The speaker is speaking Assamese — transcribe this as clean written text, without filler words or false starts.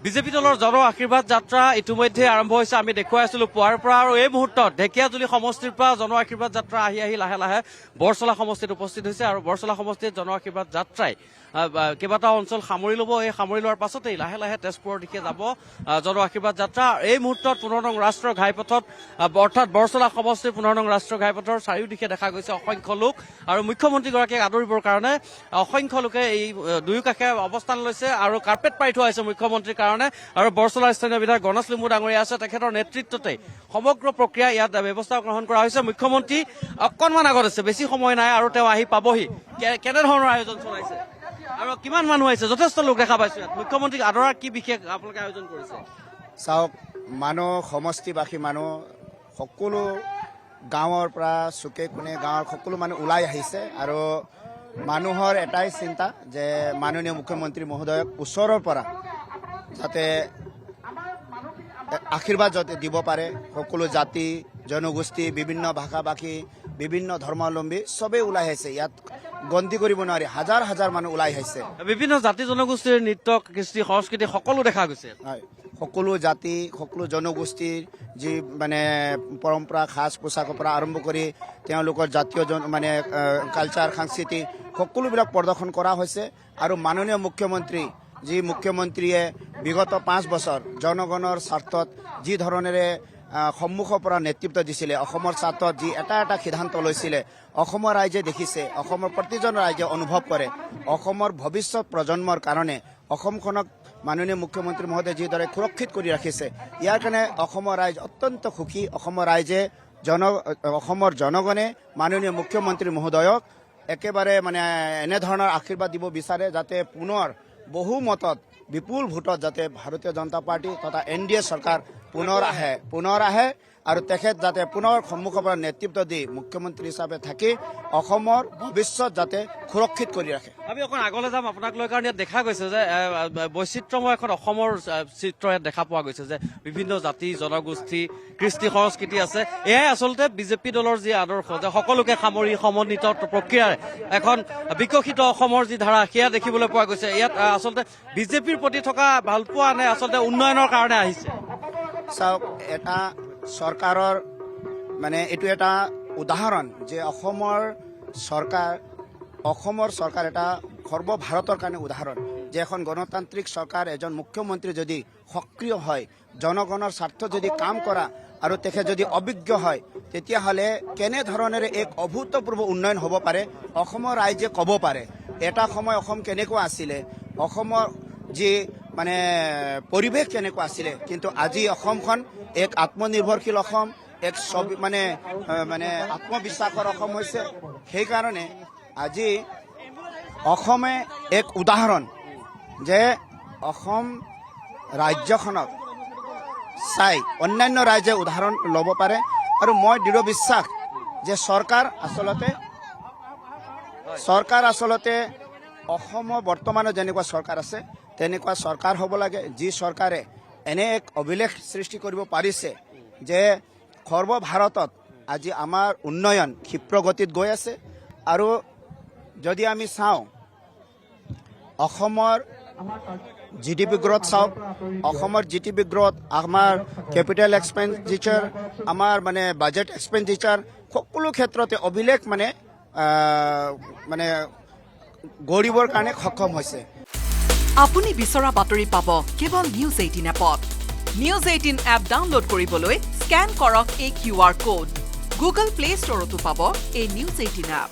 বিজেপি দলৰ জন আশীৰ্বাদ যাত্ৰা ইতিমধ্যে আৰম্ভ হৈছে। আমি দেখুৱাই আছিলো পুৱাৰ পৰা, আৰু এই মুহূৰ্তত ঢেকীয়াজুলি সমষ্টিৰ পৰা জন আশীৰ্বাদ যাত্ৰা আহি লাহে লাহে বৰচলা সমষ্টিত উপস্থিত হৈছে। আৰু বৰচলা সমষ্টিত জন আশীৰ্বাদ যাত্ৰাই কেইবাটাও অঞ্চল সামৰি ল'ব। এই সামৰি লোৱাৰ পাছতেই লাহে লাহে তেজপুৰৰ দিশে যাব জন আশীৰ্বাদ যাত্ৰা। এই মুহূৰ্তত 15 নং ৰাষ্ট্ৰীয় ঘাইপথত অৰ্থাৎ বৰচলা সমষ্টিৰ 15 নং ৰাষ্ট্ৰীয় ঘাইপথৰ চাৰিওদিশে দেখা গৈছে অসংখ্য লোক, আৰু মুখ্যমন্ত্ৰীগৰাকীক আদৰিবৰ কাৰণে অসংখ্য লোকে এই দুয়ো কাষে অৱস্থান লৈছে আৰু কাৰ্পেট পাৰি থোৱা হৈছে মুখ্যমন্ত্ৰীৰ কাৰণে। আৰু বৰচলাৰ স্থানীয় বিধায়ক গণেশ লিম্বু ডাঙৰীয়া আছে, তেখেতৰ নেতৃত্বতে সমগ্ৰ প্ৰক্ৰিয়া ইয়াত ব্যৱস্থা গ্ৰহণ কৰা হৈছে। মুখ্যমন্ত্ৰী অকণমান আগত আছে, বেছি সময় নাই আৰু তেওঁ আহি পাবহি। কেনেধৰণৰ আয়োজন চলাইছে আৰু কিমান মানুহ আহিছে? যথেষ্ট লোক দেখা পাইছো ইয়াত। মুখ্যমন্ত্ৰীক আদৰাৰ কি বিশেষ আপোনালোকে আয়োজন কৰিছে? চাওক, মানুহ সমষ্টিবাসী মানুহ সকলো গাঁৱৰ পৰা চুকে কোণে গাঁৱৰ সকলো মানুহ ওলাই আহিছে, আৰু মানুহৰ এটাই চিন্তা যে মাননীয় মুখ্যমন্ত্ৰী মহোদয়ক ওচৰৰ পৰা যাতে আশীৰ্বাদ যাতে দিব পাৰে। সকলো জাতি জনগোষ্ঠী, বিভিন্ন ভাষা ভাষী, বিভিন্ন ধৰ্মাৱলম্বী চবেই ওলাই আহিছে। ইয়াত গন্তি কৰিব নোৱাৰি, হাজাৰ হাজাৰ মানুহ ওলাই আহিছে। বিভিন্ন জাতি জনগোষ্ঠীৰ নৃত্য, কৃষ্টি, সংস্কৃতি সকলো দেখা গৈছে। হয়, সকলো জাতি সকলো জনগোষ্ঠীৰ যি মানে পৰম্পৰা, সাজ পোছাকৰ পৰা আৰম্ভ কৰি তেওঁলোকৰ জাতীয় মানে কালচাৰ, সংস্কৃতি সকলোবিলাক প্ৰদৰ্শন কৰা হৈছে। আৰু মাননীয় মুখ্যমন্ত্ৰী যি মুখ্যমন্ত্ৰীয়ে বিগত 5 বছৰ জনগণৰ স্বাৰ্থত যি ধৰণেৰে সন্মুখৰ পৰা নেতৃত্ব দিছিলে, অসমৰ স্বাৰ্থত যি এটা সিদ্ধান্ত লৈছিলে, অসমৰ ৰাইজে দেখিছে, অসমৰ প্ৰতিজন ৰাইজে অনুভৱ কৰে। অসমৰ ভৱিষ্যত প্ৰজন্মৰ কাৰণে অসমখনক মাননীয় মুখ্যমন্ত্ৰী মহোদয়ে যিদৰে সুৰক্ষিত কৰি ৰাখিছে, ইয়াৰ কাৰণে অসমৰ ৰাইজ অত্যন্ত সুখী। অসমৰ ৰাইজে অসমৰ জনগণে মাননীয় মুখ্যমন্ত্ৰী মহোদয়ক একেবাৰে মানে এনেধৰণৰ আশীৰ্বাদ দিব বিচাৰে যাতে পুনৰ বহুমতত বিপুল ভোটত যাতে ভাৰতীয় জনতা পাৰ্টি তথা NDA চৰকাৰ পুনৰ আহে আৰু তেখেত যাতে পুনৰ সন্মুখৰ পৰা নেতৃত্ব দি মুখ্যমন্ত্ৰী হিচাপে থাকি অসমৰ ভৱিষ্যত যাতে সুৰক্ষিত কৰি ৰাখে। আমি অকণ আগলৈ যাম আপোনাক লৈ, কাৰণ ইয়াত দেখা গৈছে যে বৈচিত্ৰ্যময় এখন অসমৰ চিত্ৰ ইয়াত দেখা পোৱা গৈছে যে বিভিন্ন জাতি জনগোষ্ঠী, কৃষ্টি সংস্কৃতি আছে। এয়াই আচলতে বিজেপি দলৰ যি আদৰ্শ, যে সকলোকে সামৰি সমন্বিত প্ৰক্ৰিয়াৰে এখন বিকশিত অসমৰ যি ধাৰা, সেয়া দেখিবলৈ পোৱা গৈছে। ইয়াত আচলতে বিজেপিৰ প্ৰতি থকা ভালপোৱা নে আচলতে উন্নয়নৰ কাৰণে আহিছে? চাওক, এটা চৰকাৰৰ মানে এইটো এটা উদাহৰণ যে অসমৰ চৰকাৰ এটা সৰ্বভাৰতৰ কাৰণে উদাহৰণ, যে এখন গণতান্ত্ৰিক চৰকাৰ এজন মুখ্যমন্ত্ৰী যদি সক্ৰিয় হয়, জনগণৰ স্বাৰ্থ যদি কাম কৰা আৰু তেখেত যদি অভিজ্ঞ হয়, তেতিয়াহ'লে কেনেধৰণেৰে এক অভূতপূৰ্ব উন্নয়ন হ'ব পাৰে অসমৰ ৰাইজে ক'ব পাৰে। এটা সময় অসম কেনেকুৱা আছিলে, অসমৰ যি মানে পৰিৱেশ কেনেকুৱা আছিলে, কিন্তু আজি অসমখন এক আত্মনিৰ্ভৰশীল অসম, এক মানে আত্মবিশ্বাসৰ অসম হৈছে। সেইকাৰণে আজি অসমে এক উদাহৰণ যে অসম ৰাজ্যখনক চাই অন্যান্য ৰাজ্যে উদাহৰণ ল'ব পাৰে। আৰু মই দৃঢ় বিশ্বাস যে চৰকাৰ আচলতে অসমৰ বৰ্তমানৰ যেনেকুৱা চৰকাৰ আছে তেনেকুৱা চৰকাৰ হ'ব লাগে, যি চৰকাৰে এনে এক অভিলেখ সৃষ্টি কৰিব পাৰিছে যে সৰ্বভাৰতত আজি আমাৰ উন্নয়ন ক্ষিপ্ৰ গতিত গৈ আছে। আৰু যদি আমি চাওঁ অসমৰ GDP গ্ৰথ চাওক, অসমৰ GDP গ্ৰথ, আমাৰ কেপিটেল এক্সপেণ্ডিচাৰ, আমাৰ মানে বাজেট এক্সপেণ্ডিচাৰ সকলো ক্ষেত্ৰতে অভিলেখ মানে গঢ়িবৰ কাৰণে সক্ষম হৈছে। আপুনি বিচৰা বাতৰি পাব কেৱল নিউজ 18 এপত। নিউজ 18 এপ ডাউনলোড কৰিবলৈ স্কেন কৰক এই QR কোড। গুগল প্লে ষ্টৰতো পাব এই নিউজ 18 এপ।